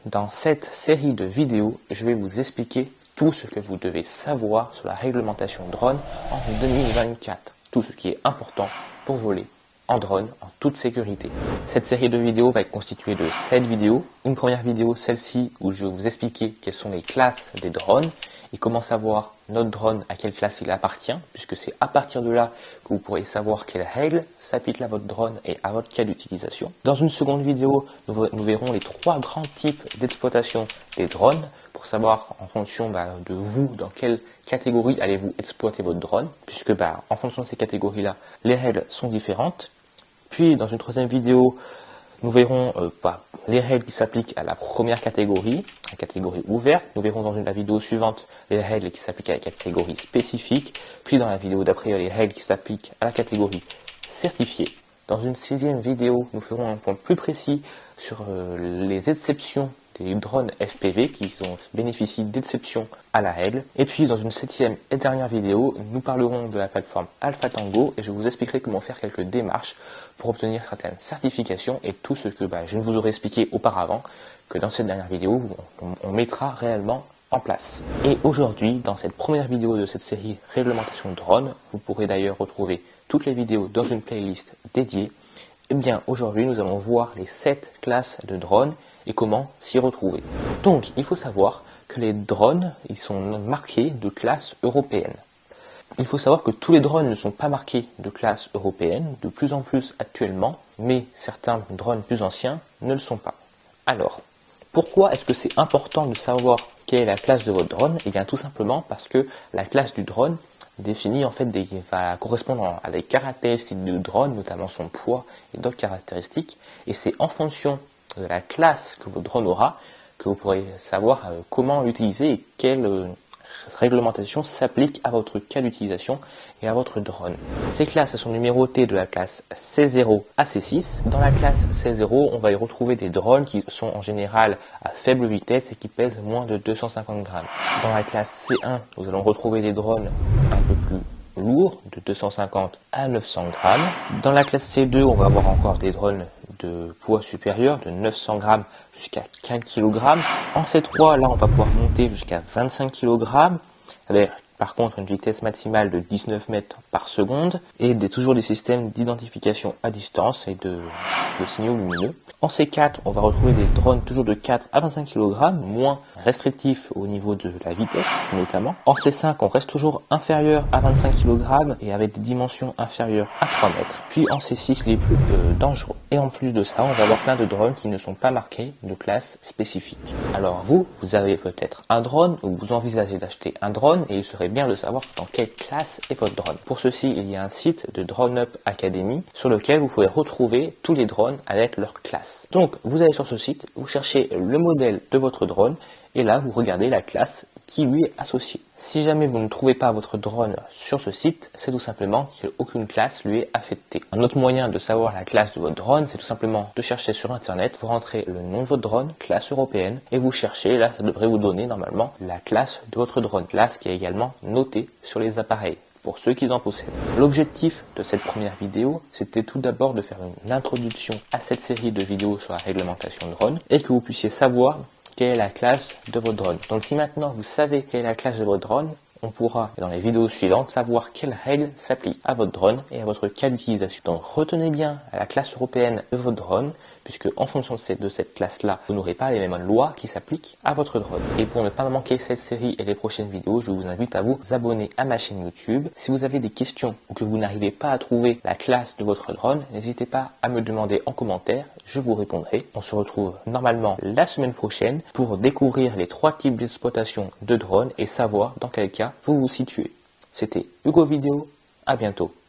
Dans cette série de vidéos, je vais vous expliquer tout ce que vous devez savoir sur la réglementation drone en 2024. Tout ce qui est important pour voler en drone en toute sécurité. Cette série de vidéos va être constituée de 7 vidéos. Une première vidéo, celle-ci, où je vais vous expliquer quelles sont les classes des drones et comment savoir notre drone à quelle classe il appartient, puisque c'est à partir de là que vous pourrez savoir quelles règles s'appliquent à votre drone et à votre cas d'utilisation. Dans une seconde vidéo, nous verrons les 3 grands types d'exploitation des drones pour savoir en fonction de vous dans quelle catégorie allez-vous exploiter votre drone, puisque en fonction de ces catégories-là, les règles sont différentes. Puis dans une troisième vidéo, nous verrons les règles qui s'appliquent à la première catégorie, la catégorie ouverte. Nous verrons dans la vidéo suivante les règles qui s'appliquent à la catégorie spécifique. Puis dans la vidéo d'après, les règles qui s'appliquent à la catégorie certifiée. Dans une 6e vidéo, nous ferons un point plus précis sur les exceptions des drones FPV qui bénéficient d'exceptions à la règle. Et puis dans une 7e et dernière vidéo, nous parlerons de la plateforme Alpha Tango et je vous expliquerai comment faire quelques démarches pour obtenir certaines certifications et tout ce que je ne vous aurais expliqué auparavant, que dans cette dernière vidéo, on mettra réellement en place. Et aujourd'hui, dans cette première vidéo de cette série Réglementation drone, vous pourrez d'ailleurs retrouver toutes les vidéos dans une playlist dédiée. Et bien aujourd'hui, nous allons voir les 7 classes de drones et comment s'y retrouver. Donc, il faut savoir que les drones, ils sont marqués de classe européenne. Il faut savoir que tous les drones ne sont pas marqués de classe européenne, de plus en plus actuellement, mais certains drones plus anciens ne le sont pas. Alors, pourquoi est-ce que c'est important de savoir quelle est la classe de votre drone? Eh bien, tout simplement parce que la classe du drone définit va correspondre à des caractéristiques du drone, notamment son poids et d'autres caractéristiques, et c'est en fonction de la classe que votre drone aura que vous pourrez savoir comment l'utiliser et quelle réglementation s'applique à votre cas d'utilisation et à votre drone. Ces classes sont numérotées de la classe C0 à C6. Dans la classe C0, on va y retrouver des drones qui sont en général à faible vitesse et qui pèsent moins de 250 grammes. Dans la classe C1, nous allons retrouver des drones un peu plus lourds, de 250 à 900 grammes. Dans la classe C2, on va avoir encore des drones de poids supérieur, de 900 grammes jusqu'à 4 kg. En C3, là, on va pouvoir monter jusqu'à 25 kg, avec par contre une vitesse maximale de 19 mètres par seconde et toujours des systèmes d'identification à distance et de signaux lumineux. En C4, on va retrouver des drones toujours de 4 à 25 kg, moins restrictifs au niveau de la vitesse notamment. En C5, on reste toujours inférieur à 25 kg et avec des dimensions inférieures à 3 mètres. Puis en C6, les plus dangereux. Et en plus de ça, on va avoir plein de drones qui ne sont pas marqués de classe spécifique. Alors vous avez peut-être un drone ou vous envisagez d'acheter un drone et il serait bien de savoir dans quelle classe est votre drone. Pour ceci, il y a un site de Drone Up Academy sur lequel vous pouvez retrouver tous les drones avec leur classe. Donc vous allez sur ce site, vous cherchez le modèle de votre drone et là vous regardez la classe qui lui est associée. Si jamais vous ne trouvez pas votre drone sur ce site, c'est tout simplement qu'aucune classe lui est affectée. Un autre moyen de savoir la classe de votre drone, c'est tout simplement de chercher sur internet, vous rentrez le nom de votre drone, classe européenne, et vous cherchez, là ça devrait vous donner normalement la classe de votre drone, classe qui est également notée sur les appareils, pour ceux qui en possèdent. L'objectif de cette première vidéo, c'était tout d'abord de faire une introduction à cette série de vidéos sur la réglementation drone, et que vous puissiez savoir quelle est la classe de votre drone. Donc si maintenant vous savez quelle est la classe de votre drone, on pourra, dans les vidéos suivantes, savoir quelles règles s'appliquent à votre drone et à votre cas d'utilisation. Donc retenez bien la classe européenne de votre drone, puisque en fonction de cette classe-là, vous n'aurez pas les mêmes lois qui s'appliquent à votre drone. Et pour ne pas manquer cette série et les prochaines vidéos, je vous invite à vous abonner à ma chaîne YouTube. Si vous avez des questions ou que vous n'arrivez pas à trouver la classe de votre drone, n'hésitez pas à me demander en commentaire, je vous répondrai. On se retrouve normalement la semaine prochaine pour découvrir les 3 types d'exploitation de drones et savoir dans quel cas vous vous situez. C'était Hugo Vidéo, à bientôt.